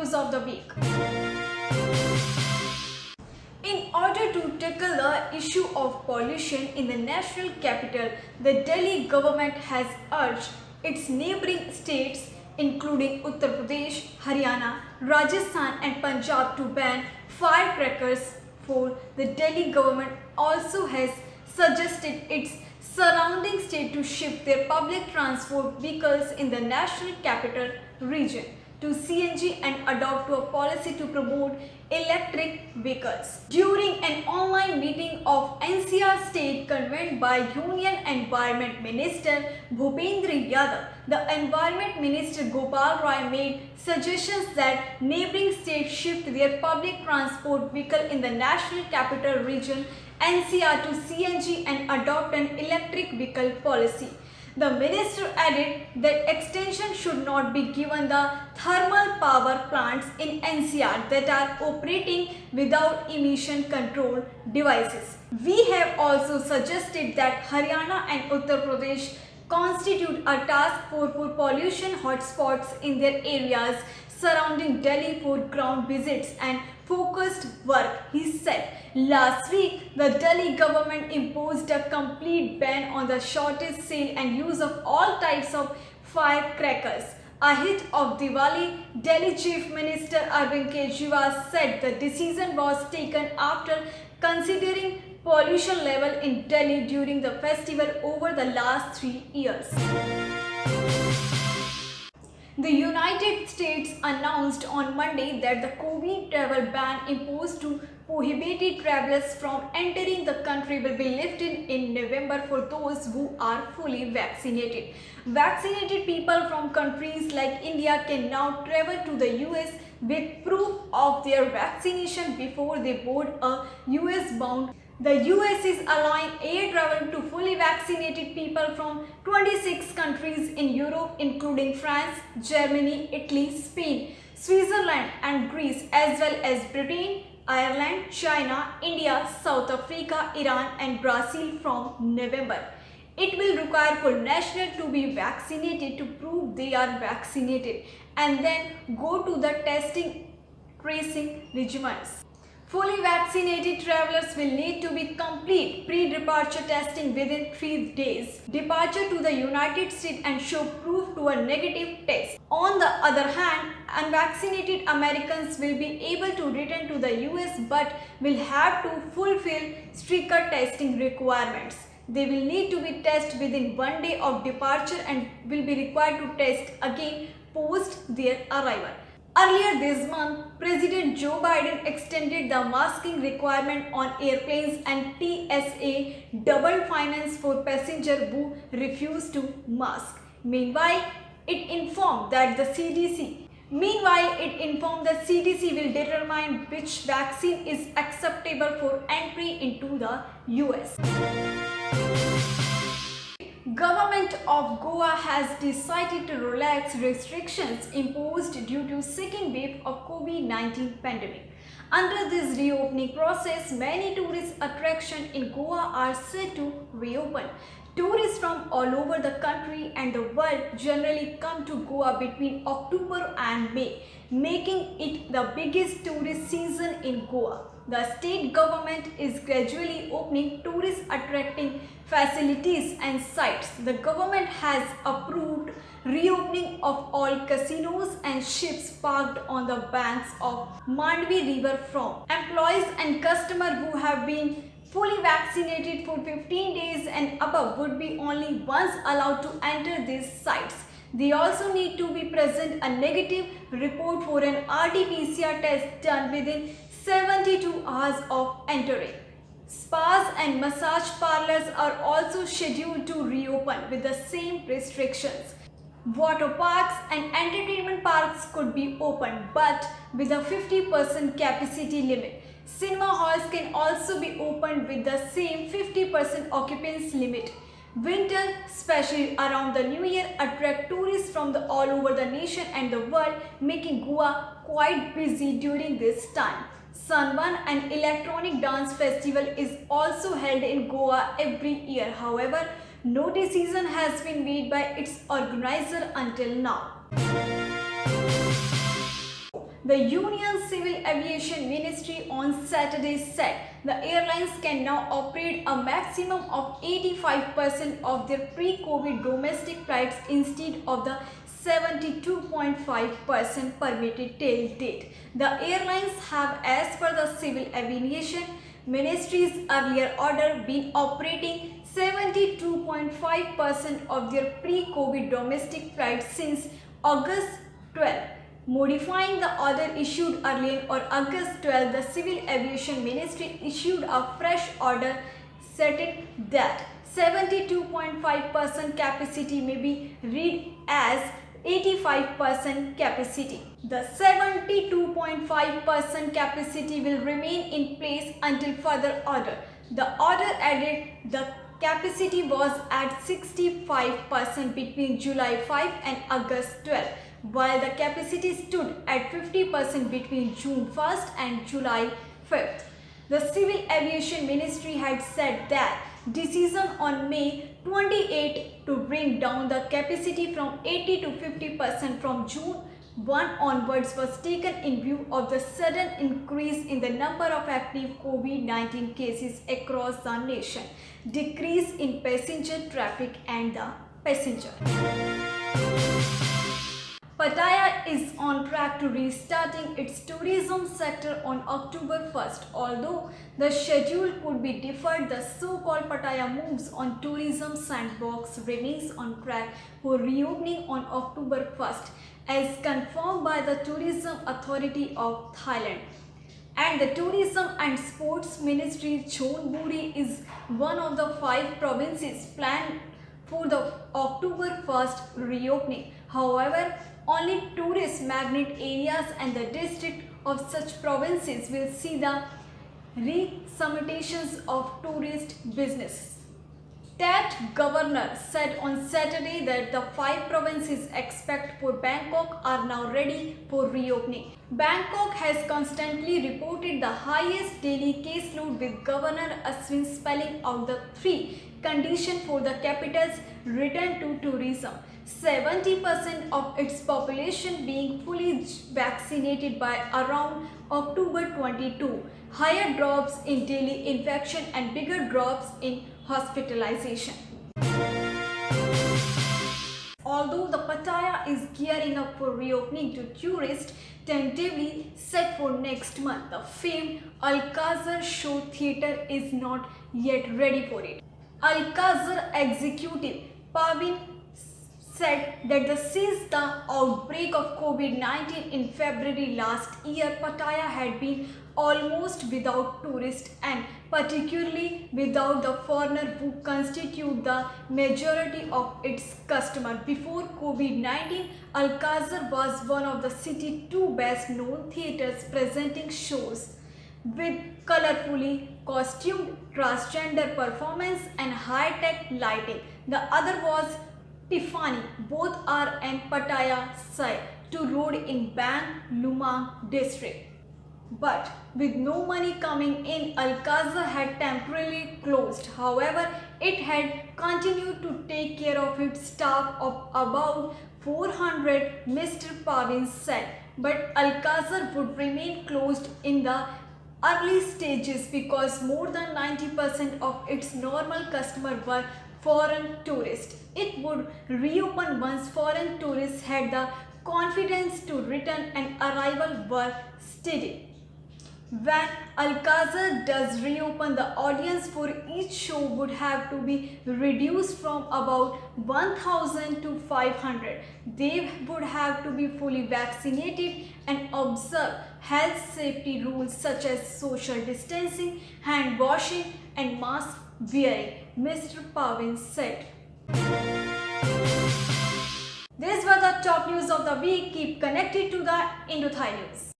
news of the week. In order to tackle the issue of pollution in the national capital, the Delhi government has urged its neighbouring states including Uttar Pradesh, Haryana, Rajasthan and Punjab to ban firecrackers. For the Delhi government also has suggested its surrounding state to shift their public transport vehicles in the national capital region to CNG and adopt a policy to promote electric vehicles. During an online meeting of NCR state convened by Union Environment Minister Bhupendra Yadav, the Environment Minister Gopal Rai made suggestions that neighbouring states shift their public transport vehicle in the national capital region NCR to CNG and adopt an electric vehicle policy. The minister added that extension should not be given the thermal power plants in NCR that are operating without emission control devices. We have also suggested that Haryana and Uttar Pradesh constitute a task force for pollution hotspots in their areas surrounding Delhi for ground visits and focused work, he said. Last week, the Delhi government imposed a complete ban on the shortage, sale and use of all types of firecrackers. Ahead of Diwali, Delhi Chief Minister Arvind Kejriwal said the decision was taken after considering pollution level in Delhi during the festival over the last 3 years. The United States announced on Monday that the COVID travel ban imposed to prohibited travelers from entering the country will be lifted in November for those who are fully vaccinated. Vaccinated people from countries like India can now travel to the US with proof of their vaccination before they board a US-bound. The US is allowing air travel to fully vaccinated people from 26 countries in Europe including France, Germany, Italy, Spain, Switzerland and Greece as well as Britain, Ireland, China, India, South Africa, Iran and Brazil from November. It will require for nationals to be vaccinated to prove they are vaccinated and then go to the testing tracing regimens. Fully vaccinated travelers will need to be complete pre-departure testing within 3 days. Departure to the United States and show proof to a negative test. On the other hand, unvaccinated Americans will be able to return to the US but will have to fulfill stricter testing requirements. They will need to be tested within 1 day of departure and will be required to test again post their arrival. Earlier this month, President Joe Biden extended the masking requirement on airplanes and TSA doubled fines for passengers who refuse to mask. Meanwhile, it informed the CDC will determine which vaccine is acceptable for entry into the US. Government of Goa has decided to relax restrictions imposed due to second wave of COVID-19 pandemic. Under this reopening process, many tourist attractions in Goa are set to reopen. Tourists from all over the country and the world generally come to Goa between October and May, making it the biggest tourist season in Goa. The state government is gradually opening tourist attracting facilities and sites. The government has approved reopening of all casinos and ships parked on the banks of Mandvi River from employees and customers who have been fully vaccinated for 15 days and above would be only once allowed to enter these sites. They also need to be present a negative report for an RT-PCR test done within 72 hours of entering. Spas and massage parlors are also scheduled to reopen with the same restrictions. Water parks and entertainment parks could be opened but with a 50% capacity limit. Cinema halls can also be opened with the same 50% occupancy limit. Winter, especially around the New Year, attract tourists from all over the nation and the world, making Goa quite busy during this time. Sunburn, an electronic dance festival, is also held in Goa every year. However, no decision has been made by its organizer until now. The Union Civil Aviation Ministry on Saturday said the airlines can now operate a maximum of 85% of their pre-COVID domestic flights instead of the 72.5% permitted till date. The airlines have, as per the Civil Aviation Ministry's earlier order, been operating 72.5% of their pre-COVID domestic flights since August 12. Modifying the order issued earlier on August 12, the Civil Aviation Ministry issued a fresh order stating that 72.5% capacity may be read as 85% capacity. The 72.5% capacity will remain in place until further order. The order added the capacity was at 65% between July 5 and August 12, while the capacity stood at 50% between June 1st and July 5th. The Civil Aviation Ministry had said that decision on May 28 to bring down the capacity from 80 to 50% from June 1 onwards was taken in view of the sudden increase in the number of active COVID-19 cases across the nation, decrease in passenger traffic and the passenger. Pattaya is on track to restarting its tourism sector on October 1st. Although the schedule could be deferred, the so-called Pattaya moves on tourism sandbox remains on track for reopening on October 1st, as confirmed by the Tourism Authority of Thailand. And the Tourism and Sports Ministry, Chonburi, is one of the 5 provinces planned for the October 1st reopening. However, only tourist magnet areas and the district of such provinces will see the resummitations of tourist businesses. That governor said on Saturday that the 5 provinces except for Bangkok are now ready for reopening. Bangkok has constantly reported the highest daily caseload, with Governor Aswin spelling out the 3 conditions for the capital's return to tourism. 70% of its population being fully vaccinated by around October 22, higher drops in daily infection and bigger drops in hospitalization. Although the Pattaya is gearing up for reopening to tourists, tentatively set for next month, the famed Alcazar show theatre is not yet ready for it. Alcazar executive Pavin said that since the outbreak of COVID-19 in February last year, Pattaya had been almost without tourists, and particularly without the foreigner who constitute the majority of its customers. Before COVID-19, Alcazar was one of the city's 2 best known theatres, presenting shows with colorfully costumed transgender performance and high-tech lighting. The other was Tiffany. Both are in Pattaya side 2 road in Bang Lumang district. But with no money coming in, Alcazar had temporarily closed. However, it had continued to take care of its staff of about 400, Mr. Pavin said. But Alcazar would remain closed in the early stages because more than 90% of its normal customers were foreign tourists. It would reopen once foreign tourists had the confidence to return and arrival were steady. When Alcazar does reopen, the audience for each show would have to be reduced from about 1,000 to 500. They would have to be fully vaccinated and observe health safety rules such as social distancing, hand washing and mask wearing, Mr. Pavin said. These were the top news of the week. Keep connected to the Indo Thai news.